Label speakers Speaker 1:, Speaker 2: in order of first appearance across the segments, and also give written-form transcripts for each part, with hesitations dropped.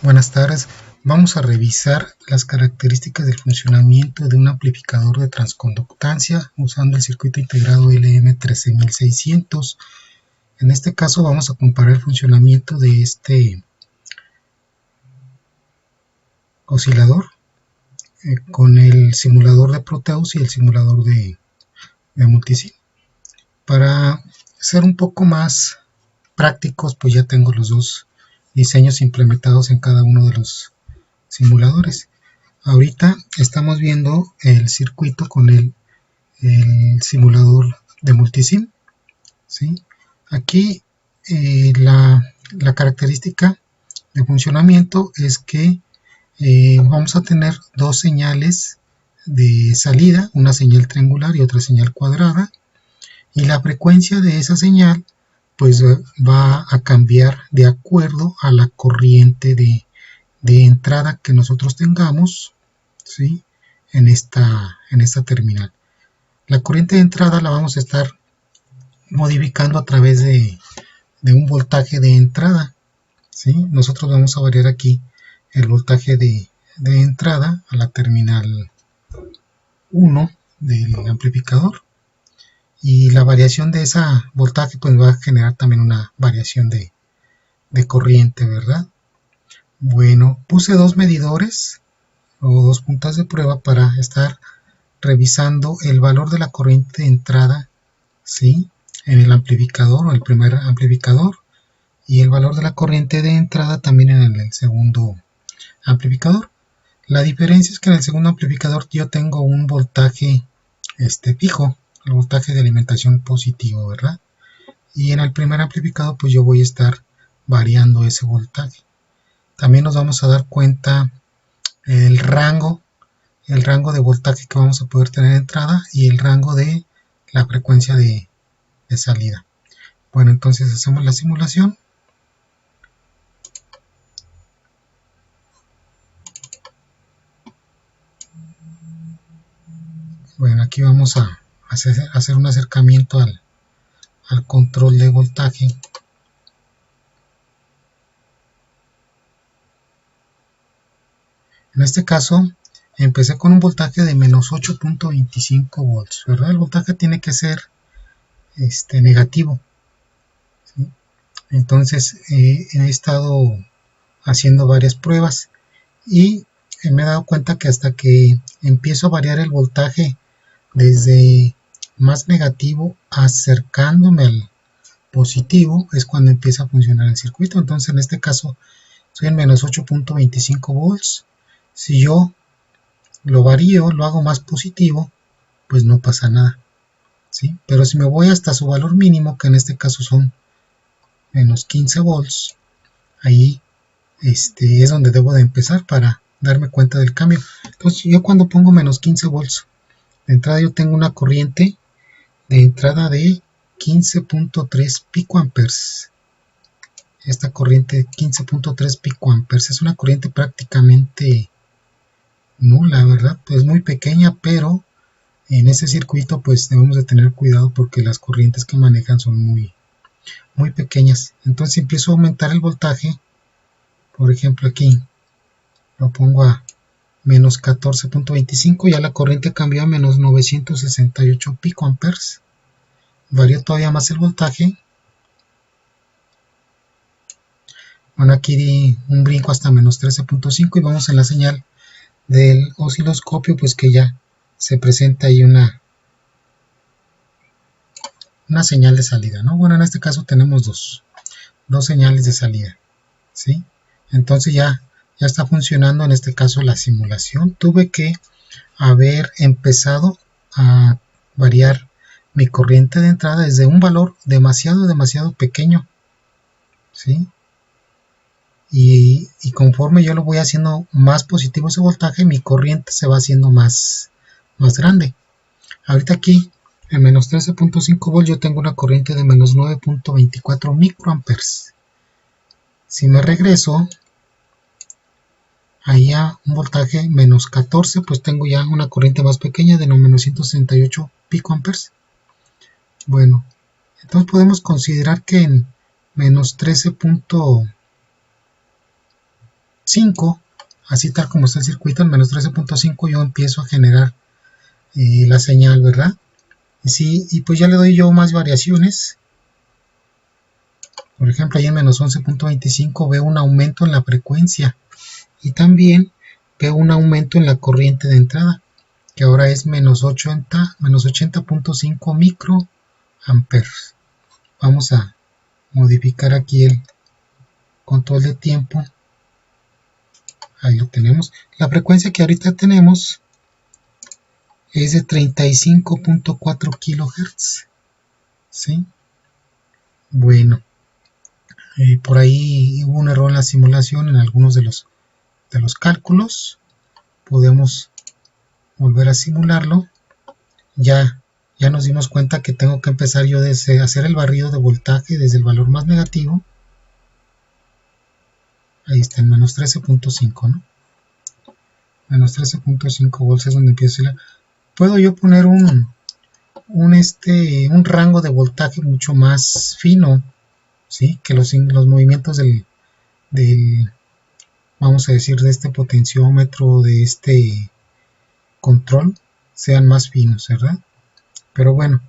Speaker 1: Buenas tardes. Vamos a revisar las características del funcionamiento de un amplificador de transconductancia usando el circuito integrado LM13600. En este caso vamos a comparar el funcionamiento de este oscilador con el simulador de Proteus y el simulador de Multisim. Para ser un poco más prácticos, pues ya tengo los dos diseños implementados en cada uno de los simuladores. Ahorita estamos viendo el circuito con el simulador de Multisim, ¿sí? Aquí la característica de funcionamiento es que vamos a tener dos señales de salida, una señal triangular y otra señal cuadrada, y la frecuencia de esa señal pues va a cambiar de acuerdo a la corriente de entrada que nosotros tengamos, ¿sí? en esta terminal. La corriente de entrada la vamos a estar modificando a través de un voltaje de entrada, ¿sí? Nosotros vamos a variar aquí el voltaje de entrada a la terminal 1 del amplificador, y la variación de ese voltaje pues va a generar también una variación de corriente, ¿verdad? Bueno, puse dos medidores o dos puntas de prueba para estar revisando el valor de la corriente de entrada, ¿sí? en el amplificador o el primer amplificador, y el valor de la corriente de entrada también en el segundo amplificador. La diferencia es que en el segundo amplificador yo tengo un voltaje fijo, el voltaje de alimentación positivo, ¿verdad? Y en el primer amplificador pues yo voy a estar variando ese voltaje. También nos vamos a dar cuenta el rango de voltaje que vamos a poder tener de entrada y el rango de la frecuencia de salida. Bueno, entonces hacemos la simulación. Bueno, aquí vamos a hacer un acercamiento al control de voltaje. En este caso, empecé con un voltaje de menos 8.25 volts, ¿verdad? El voltaje tiene que ser negativo, ¿sí? Entonces, he estado haciendo varias pruebas y me he dado cuenta que hasta que empiezo a variar el voltaje desde más negativo acercándome al positivo es cuando empieza a funcionar el circuito. Entonces en este caso soy en menos 8.25 volts. Si yo lo varío, lo hago más positivo, pues no pasa nada, ¿sí? Pero si me voy hasta su valor mínimo, que en este caso son menos 15 volts, ahí es donde debo de empezar para darme cuenta del cambio. Entonces yo cuando pongo menos 15 volts, de entrada yo tengo una corriente de entrada de 15.3 picoamperes. Esta corriente 15.3 picoamperes es una corriente prácticamente nula, ¿verdad? Pues muy pequeña, pero en este circuito pues debemos de tener cuidado porque las corrientes que manejan son muy pequeñas. Entonces empiezo a aumentar el voltaje. Por ejemplo, aquí lo pongo a menos 14.25, ya la corriente cambió a menos 968 picoamperes. Varía todavía más el voltaje. Bueno, aquí di un brinco hasta menos 13.5 y vamos en la señal del osciloscopio, pues que ya se presenta ahí una señal de salida, ¿no? Bueno, en este caso tenemos dos señales de salida, ¿sí? Entonces ya está funcionando en este caso la simulación. Tuve que haber empezado a variar mi corriente de entrada desde un valor demasiado pequeño, ¿sí? Y conforme yo lo voy haciendo más positivo ese voltaje, mi corriente se va haciendo más grande. Ahorita aquí en menos 13.5 volts yo tengo una corriente de menos 9.24 microamperes. Si me regreso ahí a un voltaje menos 14, pues tengo ya una corriente más pequeña de menos 168 picoamperes. Bueno, entonces podemos considerar que en menos 13.5 13.5, así tal como está el circuito, en menos 13.5 yo empiezo a generar la señal, ¿verdad? Sí, y pues ya le doy yo más variaciones. Por ejemplo, ahí en menos 11.25 veo un aumento en la frecuencia y también veo un aumento en la corriente de entrada, que ahora es menos 80.5 microamperes. Vamos a modificar aquí el control de tiempo. Ahí lo tenemos. La frecuencia que ahorita tenemos es de 35.4 kHz. ¿Sí? Bueno, por ahí hubo un error en la simulación en algunos de los cálculos. Podemos volver a simularlo. Ya nos dimos cuenta que tengo que empezar yo desde hacer el barrido de voltaje desde el valor más negativo. Ahí está, en menos 13.5, ¿no? Menos 13.5 volts es donde empiezo. Puedo yo poner un rango de voltaje mucho más fino, ¿sí? Que los movimientos del vamos a decir, de este potenciómetro, de este control, sean más finos, ¿verdad? Pero bueno,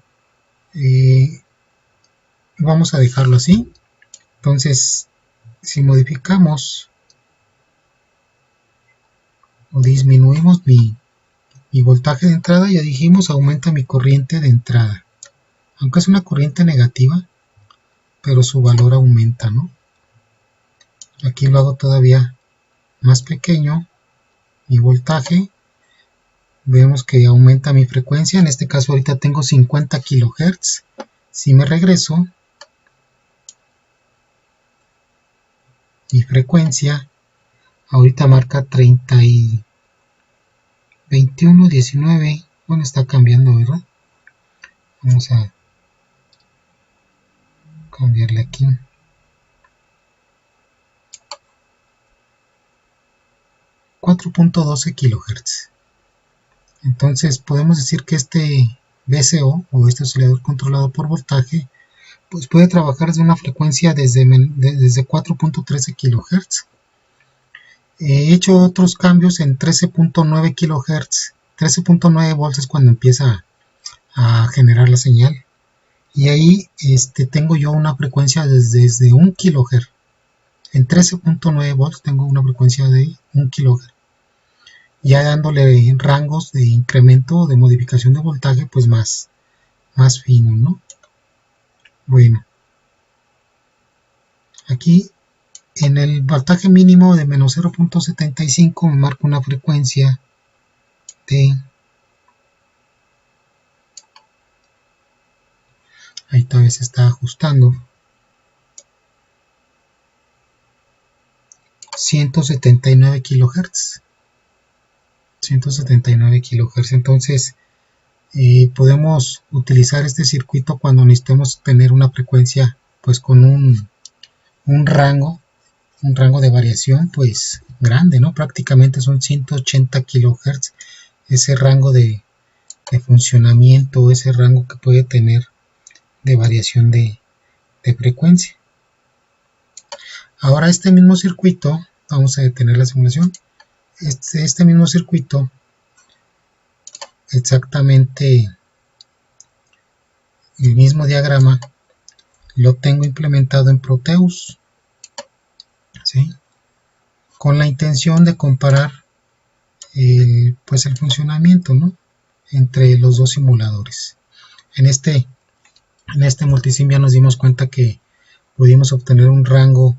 Speaker 1: vamos a dejarlo así. Entonces, si modificamos o disminuimos mi voltaje de entrada, ya dijimos, aumenta mi corriente de entrada. Aunque es una corriente negativa, pero su valor aumenta, ¿no? Aquí lo hago todavía más pequeño, mi voltaje. Vemos que aumenta mi frecuencia. En este caso ahorita tengo 50 kHz. Si me regreso, mi frecuencia ahorita marca 30 y 21, 19. Bueno, está cambiando, ¿verdad? Vamos a cambiarle aquí. 4.12 kHz. Entonces podemos decir que este VCO o este oscilador controlado por voltaje pues puede trabajar desde una frecuencia desde 4.13 kHz. He hecho otros cambios en 13.9 kHz. 13.9 volts es cuando empieza a generar la señal. Y ahí tengo yo una frecuencia desde 1 kHz. En 13.9 volts tengo una frecuencia de 1 kHz. Ya dándole rangos de incremento o de modificación de voltaje pues más fino, ¿no? Bueno, aquí en el voltaje mínimo de menos 0.75 me marca una frecuencia de, ahí todavía se está ajustando, 179 kHz. 179 kHz. Entonces podemos utilizar este circuito cuando necesitemos tener una frecuencia pues con un rango de variación pues grande, ¿no? Prácticamente son 180 kHz ese rango de funcionamiento, ese rango que puede tener de variación de frecuencia. Ahora este mismo circuito, vamos a detener la simulación. Este mismo circuito, exactamente el mismo diagrama, lo tengo implementado en Proteus, ¿sí? Con la intención de comparar el funcionamiento, ¿no? Entre los dos simuladores. En este multisim ya nos dimos cuenta que pudimos obtener un rango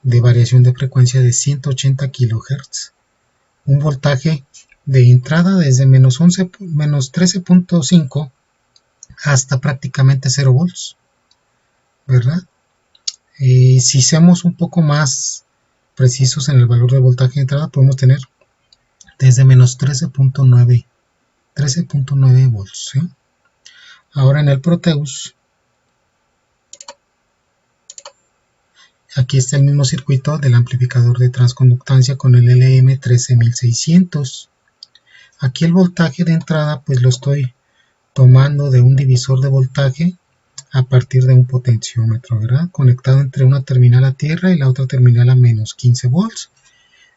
Speaker 1: de variación de frecuencia de 180 kHz, un voltaje de entrada desde menos 13.5 hasta prácticamente 0 volts, ¿verdad? Si somos un poco más precisos en el valor de voltaje de entrada, podemos tener desde menos 13.9 volts, ¿sí? Ahora en el Proteus, aquí está el mismo circuito del amplificador de transconductancia con el LM13600. Aquí el voltaje de entrada pues lo estoy tomando de un divisor de voltaje a partir de un potenciómetro, ¿verdad? Conectado entre una terminal a tierra y la otra terminal a menos 15 volts.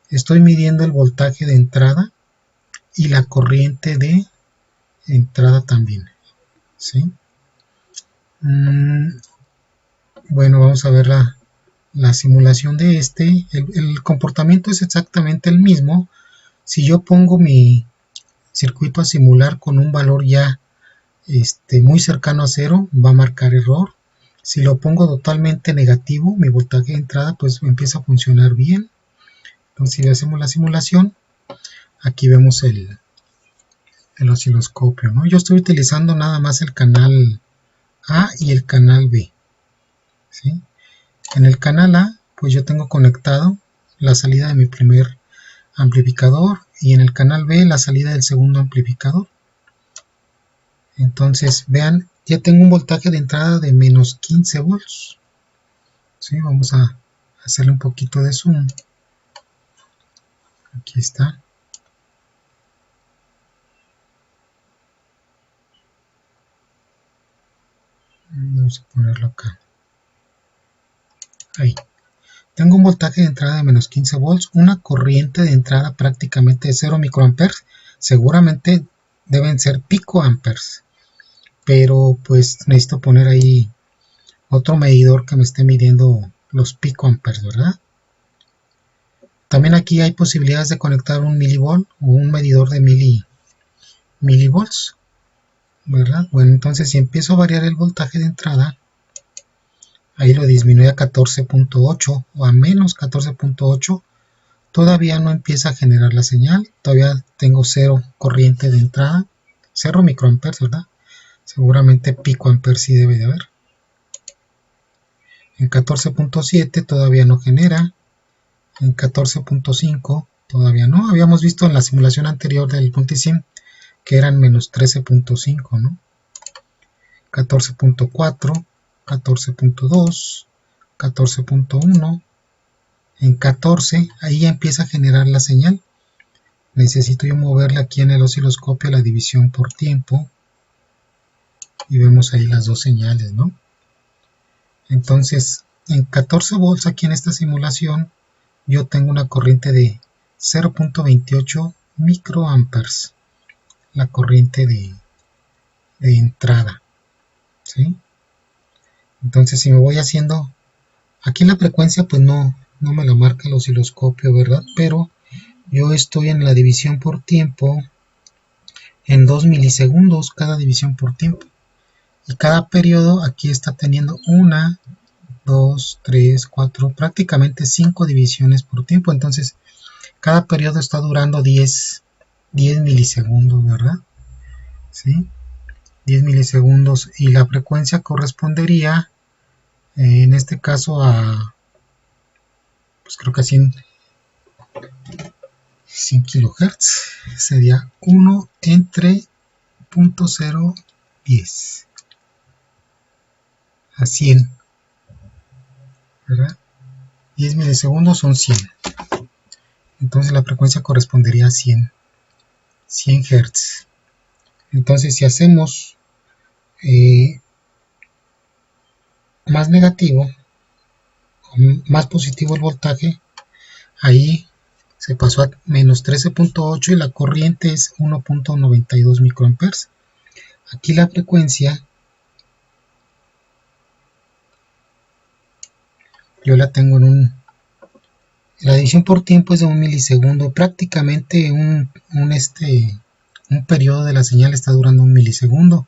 Speaker 1: estoy midiendo el voltaje de entrada y la corriente de entrada también, ¿sí? Bueno, vamos a ver la simulación de este. El comportamiento es exactamente el mismo. Si yo pongo mi circuito a simular con un valor ya muy cercano a cero, va a marcar error. Si lo pongo totalmente negativo, mi voltaje de entrada, pues empieza a funcionar bien. Entonces, si hacemos la simulación, aquí vemos el osciloscopio, ¿no? Yo estoy utilizando nada más el canal A y el canal B, ¿sí? En el canal A, pues yo tengo conectado la salida de mi primer amplificador y en el canal B la salida del segundo amplificador. Entonces, vean, ya tengo un voltaje de entrada de menos 15 volts. ¿Sí? Vamos a hacerle un poquito de zoom. Aquí está. Vamos a ponerlo acá. Ahí. Tengo un voltaje de entrada de menos 15 volts, una corriente de entrada prácticamente de 0 microamperes. Seguramente deben ser picoamperes, pero pues necesito poner ahí otro medidor que me esté midiendo los picoamperes, ¿verdad? También aquí hay posibilidades de conectar un milivolt o un medidor de milivolts, ¿verdad? Bueno, entonces si empiezo a variar el voltaje de entrada, ahí lo disminuye a 14.8 o a menos 14.8, todavía no empieza a generar la señal, todavía tengo cero corriente de entrada, 0 microamperes, ¿verdad? Seguramente picoamperes sí debe de haber. En 14.7 todavía no genera, en 14.5 todavía no, habíamos visto en la simulación anterior del multisim que eran menos 13.5, ¿no? 14.4, 14.2, 14.1, en 14, ahí ya empieza a generar la señal. Necesito yo moverle aquí en el osciloscopio la división por tiempo y vemos ahí las dos señales, ¿no? Entonces, en 14 volts aquí en esta simulación, yo tengo una corriente de 0.28 microamperes, la corriente de entrada, ¿sí? Entonces, si me voy haciendo, aquí la frecuencia pues no me la marca el osciloscopio, ¿verdad? Pero yo estoy en la división por tiempo en 2 milisegundos cada división por tiempo. Y cada periodo aquí está teniendo 1, 2, 3, 4, prácticamente 5 divisiones por tiempo. Entonces, cada periodo está durando 10 milisegundos, ¿verdad? ¿Sí? 10 milisegundos. Y la frecuencia correspondería, en este caso, a, pues creo que a 100 kilohertz. Sería 1 entre 0.010 a 100, ¿verdad? 10 milisegundos son 100. Entonces la frecuencia correspondería a 100 Hz. Entonces si hacemos más negativo, más positivo el voltaje, ahí se pasó a menos 13.8 y la corriente es 1.92 microamperes. Aquí la frecuencia yo la tengo en la división por tiempo es de 1 milisegundo, prácticamente un periodo de la señal está durando 1 milisegundo.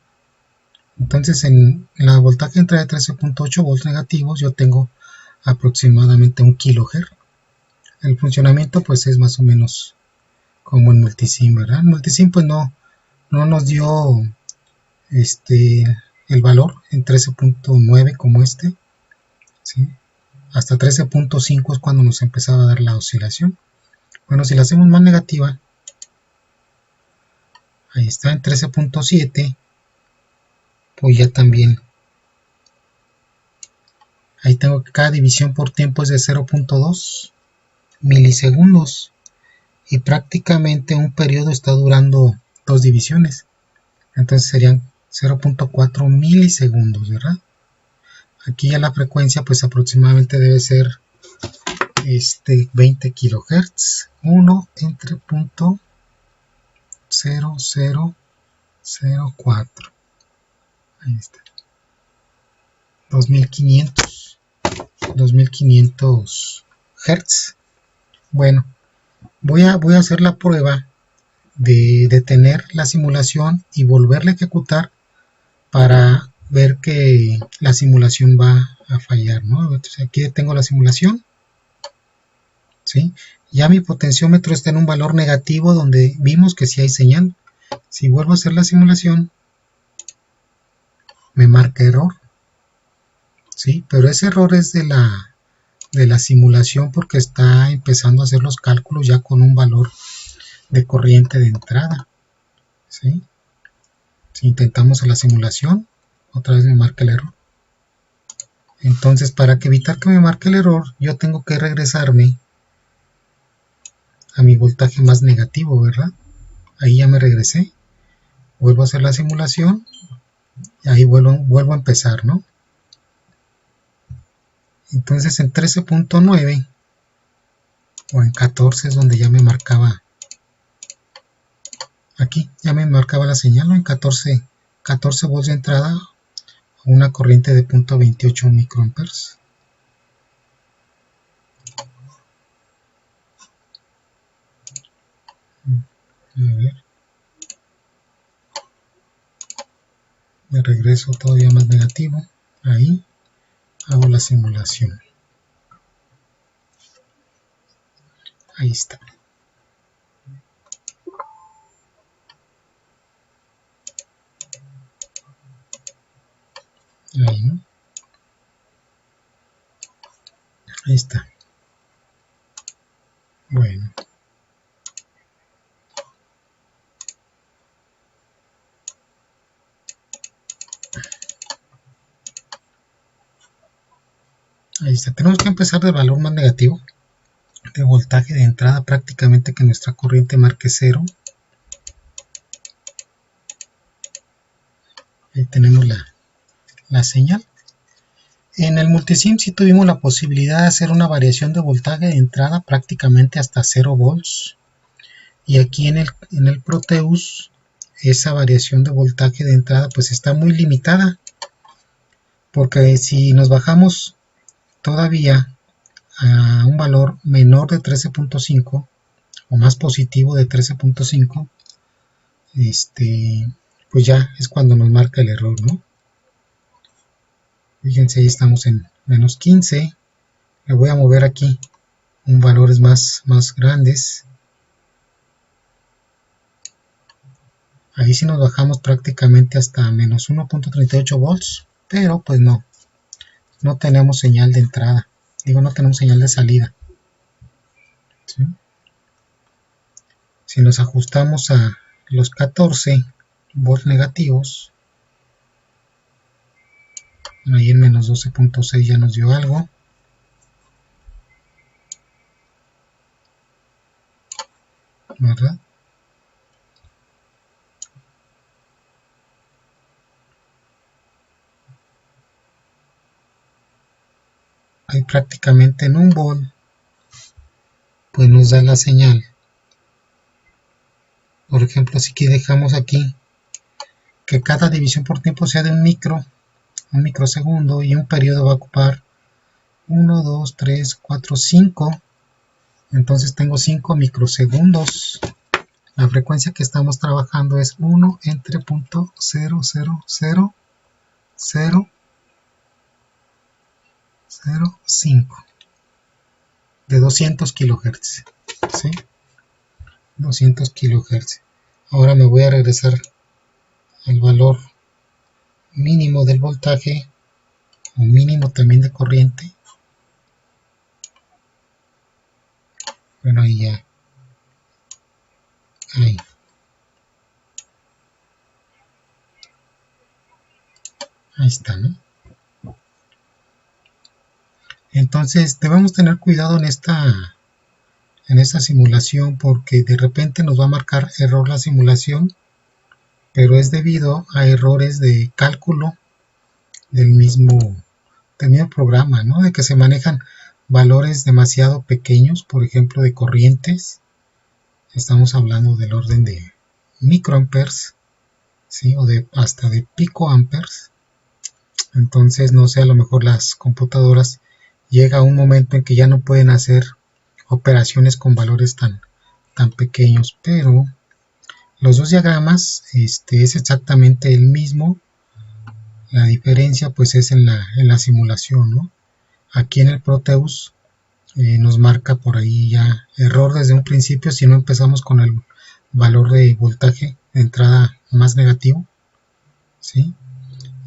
Speaker 1: Entonces en la voltaje de entrada de 13.8 volts negativos yo tengo aproximadamente 1 kHz. El funcionamiento pues es más o menos como en multisim, ¿verdad? En multisim pues no nos dio el valor en 13.9 como ¿sí? Hasta 13.5 es cuando nos empezaba a dar la oscilación. Bueno, si la hacemos más negativa, ahí está en 13.7, pues ya también, ahí tengo que cada división por tiempo es de 0.2 milisegundos y prácticamente un periodo está durando 2 divisiones, entonces serían 0.4 milisegundos, ¿verdad? Aquí ya la frecuencia pues aproximadamente debe ser 20 kilohertz, 1 entre punto 0004. Ahí está. 2500 Hz. Bueno, voy a hacer la prueba de detener la simulación y volverla a ejecutar para ver que la simulación va a fallar, ¿no? Entonces aquí tengo la simulación, ¿sí? Ya mi potenciómetro está en un valor negativo donde vimos que sí hay señal. Si vuelvo a hacer la simulación, me marca error, ¿sí? Pero ese error es de la simulación porque está empezando a hacer los cálculos ya con un valor de corriente de entrada, ¿sí? Si intentamos la simulación, otra vez me marca el error. Entonces, para evitar que me marque el error, yo tengo que regresarme a mi voltaje más negativo, ¿verdad? Ahí ya me regresé. Vuelvo a hacer la simulación y ahí vuelvo a empezar, ¿no? Entonces en 13.9 o en 14 es donde ya me marcaba, aquí ya me marcaba la señal, ¿no? En 14 volts de entrada a una corriente de 0.28 microamperes. A ver. Me regreso todavía más negativo. Ahí hago la simulación. Ahí está. Ahí, ¿no? Ahí está. Bueno. Ahí está. Tenemos que empezar del valor más negativo de voltaje de entrada, prácticamente que nuestra corriente marque 0. Ahí tenemos la señal. En el multisim sí tuvimos la posibilidad de hacer una variación de voltaje de entrada prácticamente hasta 0 volts. Y aquí en el Proteus esa variación de voltaje de entrada pues está muy limitada. Porque si nos bajamos todavía a un valor menor de 13.5 o más positivo de 13.5, pues ya es cuando nos marca el error, ¿no? Fíjense, ahí estamos en menos 15. Le voy a mover aquí un valores más grandes. Ahí sí nos bajamos prácticamente hasta menos 1.38 volts, pero pues no tenemos señal de entrada. Digo, no tenemos señal de salida. ¿Sí? Si nos ajustamos a los 14 volts negativos, ahí en menos 12.6 ya nos dio algo. ¿Verdad? Ahí prácticamente en un volt pues nos da la señal. Por ejemplo, si dejamos aquí que cada división por tiempo sea de un microsegundo, y un periodo va a ocupar 1, 2, 3, 4, 5. Entonces tengo 5 microsegundos. La frecuencia que estamos trabajando es 1 entre punto 0.00005 de 200 kilohertz. ¿Sí? 200 kilohertz. Ahora me voy a regresar al valor mínimo del voltaje o mínimo también de corriente. Bueno, ahí ya. Ahí. Ahí está, ¿no? Entonces debemos tener cuidado en esta simulación, porque de repente nos va a marcar error la simulación, pero es debido a errores de cálculo del mismo programa, ¿no? De que se manejan valores demasiado pequeños, por ejemplo de corrientes, estamos hablando del orden de microamperes, ¿sí? O de hasta de picoamperes. Entonces, no sé, a lo mejor las computadoras llega a un momento en que ya no pueden hacer operaciones con valores tan pequeños, pero los dos diagramas es exactamente el mismo. La diferencia pues es en la simulación, ¿no? Aquí en el Proteus nos marca por ahí ya error desde un principio si no empezamos con el valor de voltaje de entrada más negativo, ¿sí?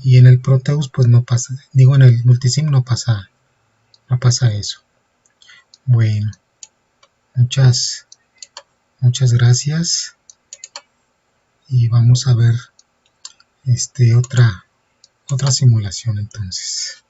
Speaker 1: Y en el Proteus pues no pasa, digo en el Multisim no pasa eso. Bueno, muchas gracias y vamos a ver otra simulación entonces.